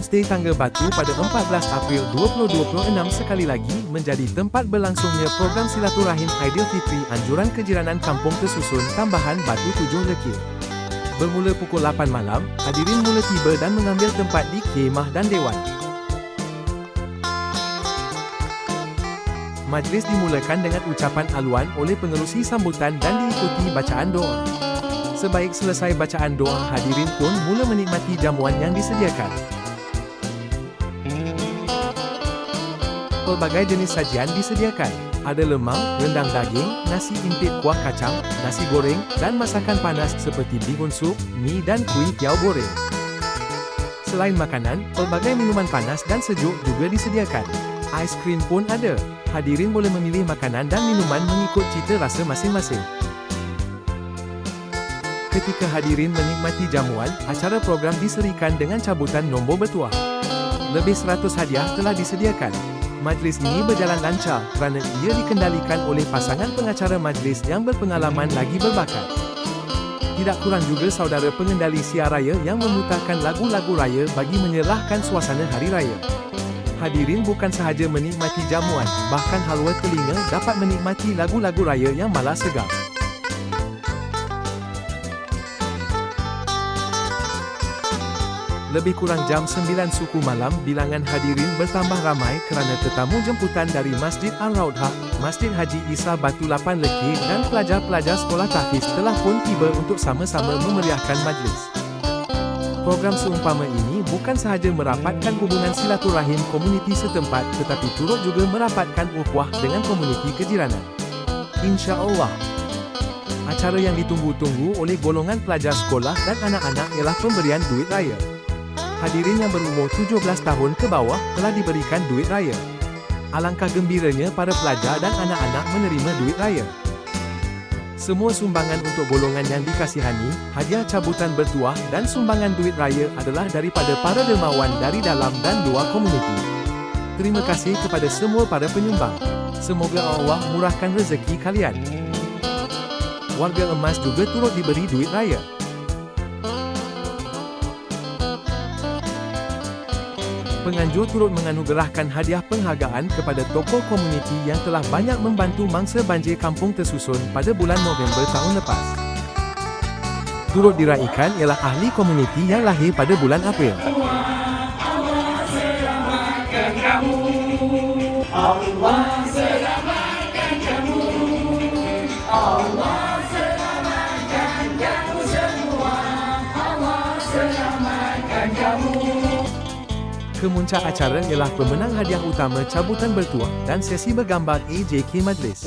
Homestay Tangga Batu pada 14 April 2026 sekali lagi menjadi tempat berlangsungnya program silaturahim Aidilfitri Anjuran Kejiranan Kampung Tersusun Tambahan Batu 7 Lekir. Bermula pukul 8 malam, hadirin mula tiba dan mengambil tempat di khemah dan dewan. Majlis dimulakan dengan ucapan aluan oleh pengerusi sambutan dan diikuti bacaan doa. Sebaik selesai bacaan doa, hadirin pun mula menikmati jamuan yang disediakan. Pelbagai jenis sajian disediakan. Ada lemang, rendang daging, nasi impit kuah kacang, nasi goreng, dan masakan panas seperti bihun sup, mi dan kuih tiaw goreng. Selain makanan, pelbagai minuman panas dan sejuk juga disediakan. Ais krim pun ada. Hadirin boleh memilih makanan dan minuman mengikut cita rasa masing-masing. Ketika hadirin menikmati jamuan, acara program diserikan dengan cabutan nombor bertuah. Lebih 100 hadiah telah disediakan. Majlis ini berjalan lancar kerana ia dikendalikan oleh pasangan pengacara majlis yang berpengalaman lagi berbakat. Tidak kurang juga saudara pengendali siar raya yang memutarkan lagu-lagu raya bagi menyerahkan suasana hari raya. Hadirin bukan sahaja menikmati jamuan, bahkan halwa telinga dapat menikmati lagu-lagu raya yang malas segar. Lebih kurang jam 9 suku malam, bilangan hadirin bertambah ramai kerana tetamu jemputan dari Masjid Ar-Raudhah, Masjid Haji Isa Batu 8 Lekir dan pelajar-pelajar sekolah tahfiz telah pun tiba untuk sama-sama memeriahkan majlis. Program seumpama ini bukan sahaja merapatkan hubungan silaturahim komuniti setempat, tetapi turut juga merapatkan ukhuwah dengan komuniti kejiranan. InsyaAllah. Acara yang ditunggu-tunggu oleh golongan pelajar sekolah dan anak-anak ialah pemberian duit raya. Hadirin yang berumur 17 tahun ke bawah telah diberikan duit raya. Alangkah gembiranya para pelajar dan anak-anak menerima duit raya. Semua sumbangan untuk golongan yang dikasihani, hadiah cabutan bertuah dan sumbangan duit raya adalah daripada para dermawan dari dalam dan luar komuniti. Terima kasih kepada semua para penyumbang. Semoga Allah murahkan rezeki kalian. Warga emas juga turut diberi duit raya. Penganjur turut menganugerahkan hadiah penghargaan kepada tokoh komuniti yang telah banyak membantu mangsa banjir kampung tersusun pada bulan November tahun lepas. Turut diraikan ialah ahli komuniti yang lahir pada bulan April. Allah selamatkan kamu. Allah selamatkan kamu. Allah selamatkan kamu semua. Allah selamatkan kamu. Kemuncak acara ialah pemenang hadiah utama cabutan bertuah dan sesi bergambar AJK Majlis.